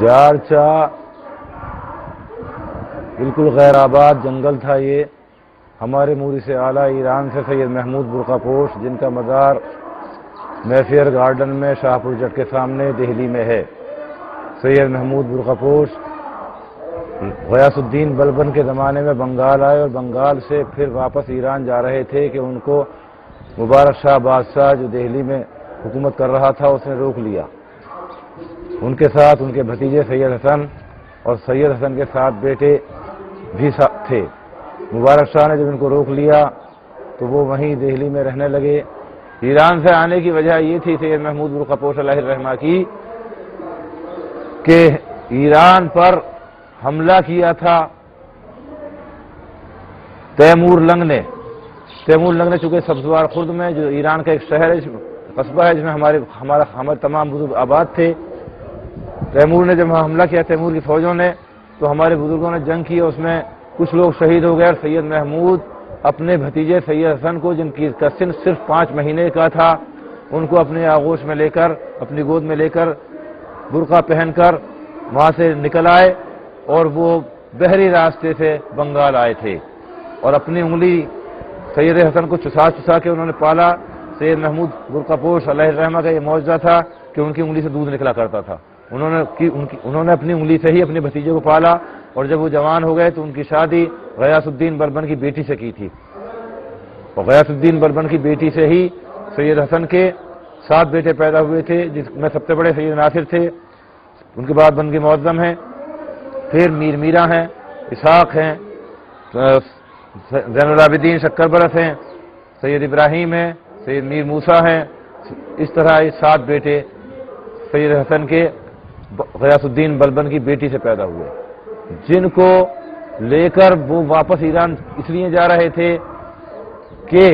جارچا بالکل غیر آباد جنگل تھا یہ. ہمارے مورث اعلیٰ ایران سے سید محمود برقع پوش، جن کا مزار میفیئر گارڈن میں شاہ پور جٹ کے سامنے دہلی میں ہے. سید محمود برقع پوش غیاث الدین بلبن کے زمانے میں بنگال آئے اور بنگال سے پھر واپس ایران جا رہے تھے کہ ان کو مبارک شاہ بادشاہ جو دہلی میں حکومت کر رہا تھا اس نے روک لیا. ان کے ساتھ ان کے بھتیجے سید حسن اور سید حسن کے 7 بیٹے بھی تھے. مبارک شاہ نے جب ان کو روک لیا تو وہ وہیں دہلی میں رہنے لگے. ایران سے آنے کی وجہ یہ تھی سید محمود برقع پوش علیہ الرحمہ کی کہ ایران پر حملہ کیا تھا تیمور لنگ نے. تیمور لنگ نے چونکہ سبزوار خرد میں جو ایران کا ایک شہر ہے، قصبہ ہے، جس میں ہمارے تمام بزرگ آباد تھے. تیمور نے جب حملہ کیا تیمور کی فوجوں نے تو ہمارے بزرگوں نے جنگ کی، اس میں کچھ لوگ شہید ہو گئے. اور سید محمود اپنے بھتیجے سید حسن کو، جن کی سن صرف 5 مہینے کا تھا، ان کو اپنے آغوش میں لے کر، اپنی گود میں لے کر، برقع پہن کر وہاں سے نکل آئے اور وہ بحری راستے سے بنگال آئے تھے. اور اپنی انگلی سید حسن کو چسا کے انہوں نے پالا. سید محمود برقع پوش علیہ الرحمہ کا یہ معجزہ تھا کہ ان کی انگلی سے دودھ نکلا کرتا تھا. انہوں نے اپنی انگلی سے ہی اپنے بھتیجے کو پالا اور جب وہ جوان ہو گئے تو ان کی شادی غیاث الدین بلبن کی بیٹی سے کی تھی. اور غیاث الدین بلبن کی بیٹی سے ہی سید حسن کے 7 بیٹے پیدا ہوئے تھے، جس میں سب سے بڑے سید ناصر تھے. ان کے بعد بن کے معظم ہیں، پھر میر میرا ہیں، اسحاق ہیں، زین العابدین شکر برس ہیں، سید ابراہیم ہیں، سید میر موسیٰ ہیں. اس طرح یہ 7 بیٹے سید حسن کے غیاث الدین بلبن کی بیٹی سے پیدا ہوئے، جن کو لے کر وہ واپس ایران اس لیے جا رہے تھے کہ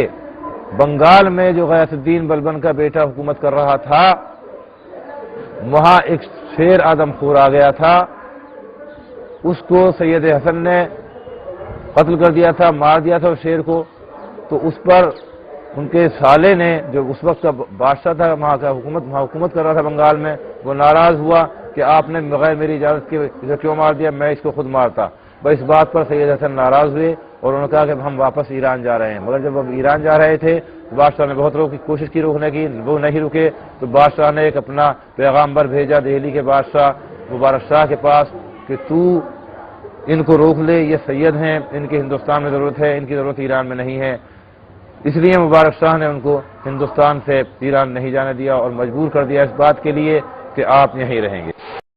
بنگال میں جو غیاث الدین بلبن کا بیٹا حکومت کر رہا تھا وہاں ایک شیر آدم خور آ گیا تھا. اس کو سید حسن نے قتل کر دیا تھا، مار دیا تھا اس شیر کو. تو اس پر ان کے سالے نے، جو اس وقت کا بادشاہ تھا وہاں حکومت کر رہا تھا بنگال میں، وہ ناراض ہوا کہ آپ نے بغیر میری اجازت کے اسے کیوں مار دیا، میں اس کو خود مارتا. بس اس بات پر سید حسن ناراض ہوئے اور انہوں نے کہا کہ ہم واپس ایران جا رہے ہیں. مگر جب اب ایران جا رہے تھے تو بادشاہ نے بہت کوشش کی روکنے کی، وہ نہیں رکے. تو بادشاہ نے ایک اپنا پیغامبر بھیجا دہلی کے بادشاہ مبارک شاہ کے پاس کہ تو ان کو روک لے، یہ سید ہیں، ان کی ہندوستان میں ضرورت ہے، ان کی ضرورت ایران میں نہیں ہے. اس لیے مبارک شاہ نے ان کو ہندوستان سے ایران نہیں جانے دیا اور مجبور کر دیا اس بات کے لیے کہ آپ یہیں رہیں گے.